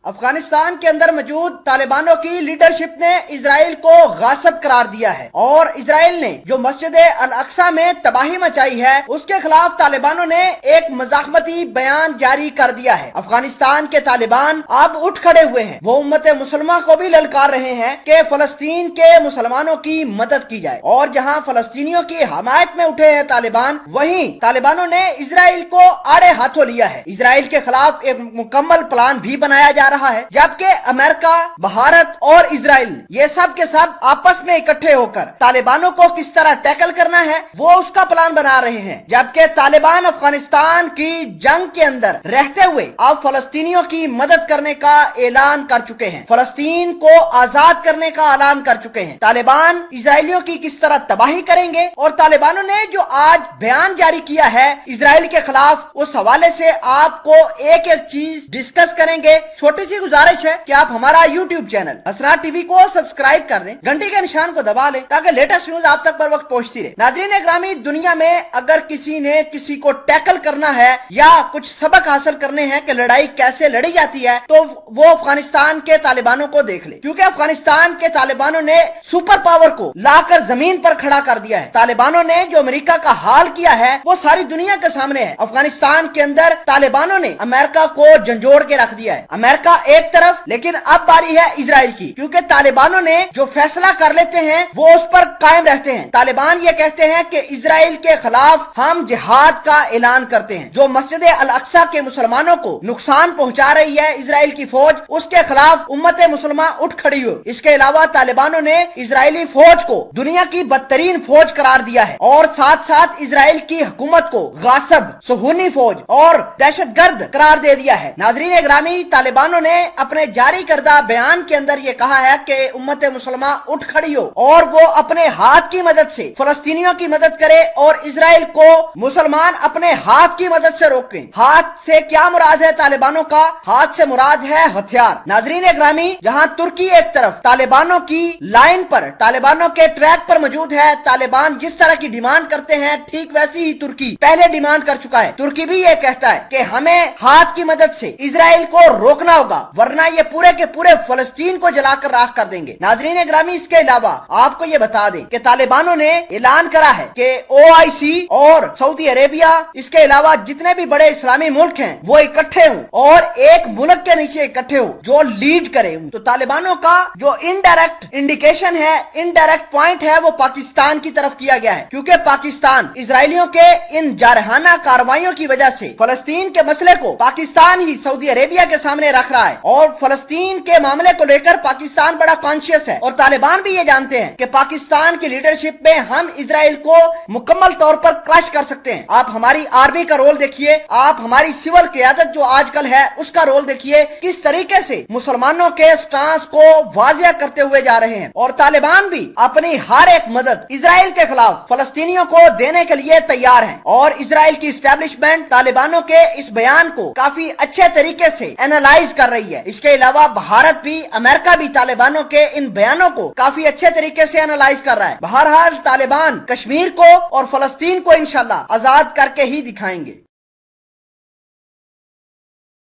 अफगानिस्तान के अंदर मौजूद तालिबानों की लीडरशिप ने इजराइल को गासिब करार दिया है और इजराइल ने जो मस्जिद अल अक्सा में तबाही मचाई है उसके खिलाफ तालिबानों ने एक मज़ाहमती बयान जारी कर दिया है। अफगानिस्तान के तालिबान अब उठ खड़े हुए हैं। वो उम्मत मुसलमान को भी ललकार रहे हैं कि फलस्तीन के मुसलमानों की मदद की जाए और जहां फलस्तीनियों की हमायत में उठे हैं तालिबान, वहीं तालिबानों ने इजराइल को आड़े हाथों लिया है। इजराइल के खिलाफ एक मुकम्मल प्लान भी बनाया जा रहा है, जबकि अमेरिका, भारत और इजराइल ये सब के सब आपस में इकट्ठे होकर तालिबानों को किस तरह टैकल करना है वो उसका प्लान बना रहे हैं। जबकि तालिबान अफगानिस्तान की जंग के अंदर रहते हुए अब फलस्तीनियों की मदद करने का ऐलान कर चुके हैं, फलस्तीन को आजाद करने का ऐलान कर चुके हैं। तालिबान इजरायलियों की किस तरह तबाही करेंगे और तालिबानों ने जो आज बयान जारी किया है इजराइल के खिलाफ, उस हवाले से आपको एक एक चीज डिस्कस करेंगे। छोटी सी गुजारिश है कि आप हमारा यूट्यूब चैनल असरार टीवी को सब्सक्राइब कर लें, घंटी के निशान को दबा लें ताकि लेटेस्ट न्यूज आप तक बर वक्त पहुंचती रहे। नाज़रीन ग्रामी, दुनिया में अगर किसी ने किसी को टैकल करना है या कुछ सबक हासिल करने हैं कि लड़ाई कैसे लड़ी जाती है तो वो अफगानिस्तान के तालिबानों को देख ले, क्योंकि अफगानिस्तान के तालिबानों ने सुपर पावर को लाकर जमीन पर खड़ा कर दिया है। तालिबानों ने जो अमेरिका का हाल किया है वो सारी दुनिया के सामने है। अफगानिस्तान के अंदर तालिबानों ने अमेरिका को झंझोड़ के रख दिया है। अमेरिका एक तरफ, लेकिन अब बारी है इजराइल की, क्योंकि तालिबानों ने जो फैसला कर लेते हैं वो उस पर कायम रहते हैं। तालिबान ये कहते हैं कि इजराइल के खिलाफ हम जिहाद का ऐलान करते हैं। जो मस्जिद अल अक्सा के मुसलमानों को नुकसान पहुंचा रही है इजराइल की फौज, उसके खिलाफ उम्मत मुसलमान उठ खड़ी हुई। इसके अलावा तालिबानों ने इजरायली फौज को दुनिया की बदतरीन फौज करार दिया है और साथ साथ इजराइल की हुकूमत को गासिब, सुहूनी फौज और दहशतगर्द करार दे दिया है। नाज़रीन ग्रामी, तालिबानों ने अपने जारी करदा बयान के अंदर ये कहा है कि उम्मत मुसलमान उठ खड़ी हो और वो अपने हाथ की मदद से फलस्तीनियों की मदद करे और इजराइल को मुसलमान अपने हाथ की मदद से रोकें। हाथ से क्या मुराद है तालिबानों का? हाथ से मुराद है हथियार। नाज़रीन ग्रामी, जहां तुर्की एक तरफ तालिबानों की लाइन पर, तालिबानों के ट्रैक पर मौजूद है, तालिबान जिस तरह की डिमांड करते हैं ठीक वैसी ही तुर्की पहले डिमांड कर चुका है। तुर्की भी ये कहता है कि हमें हाथ की मदद से इजराइल को रोकना होगा, वरना ये पूरे के पूरे फलस्तीन को जलाकर राख कर देंगे। नाज़रीन ग्रामी, इसके अलावा आपको ये बता दें कि तालिबानों ने ऐलान करा है कि OIC और सऊदी अरेबिया, इसके अलावा जितने भी बड़े इस्लामी मुल्क हैं वो इकट्ठे हों और एक मुल्क के नीचे इकट्ठे हो जो लीड करे। तो तालिबानों का जो इनडायरेक्ट इंडिकेशन है, इनडायरेक्ट पॉइंट है, वो पाकिस्तान की तरफ किया गया है, क्योंकि पाकिस्तान इजरायलियों के इन जारहाना कार्रवाइयों की वजह से फलस्तीन के मसले को पाकिस्तान ही सऊदी अरेबिया के सामने रख रहा है और फलस्तीन के मामले को लेकर पाकिस्तान बड़ा कॉन्शियस है और तालिबान भी ये जानते हैं कि पाकिस्तान की लीडरशिप में हम इजराइल को मुकम्मल तौर पर क्रश कर सकते हैं। आप हमारी आर्मी का रोल देखिए, आप हमारी सिविल क़यादत जो आजकल है उसका रोल देखिए, किस तरीके से मुसलमानों के स्टांस को वाजिया करते हुए जा रहे हैं और तालिबान भी अपनी हर एक मदद इजराइल के खिलाफ फलस्तीनियों को देने के लिए तैयार है और इजराइल की एस्टेब्लिशमेंट तालिबानों के इस बयान को काफी अच्छे तरीके से एनालाइज कर रही है। इसके अलावा भारत भी, अमेरिका भी तालिबानों के इन बयानों को काफी अच्छे तरीके से एनालाइज कर रहा है। बहरहाल तालिबान कश्मीर को और फलस्तीन को इंशाल्लाह आजाद करके ही दिखाएंगे।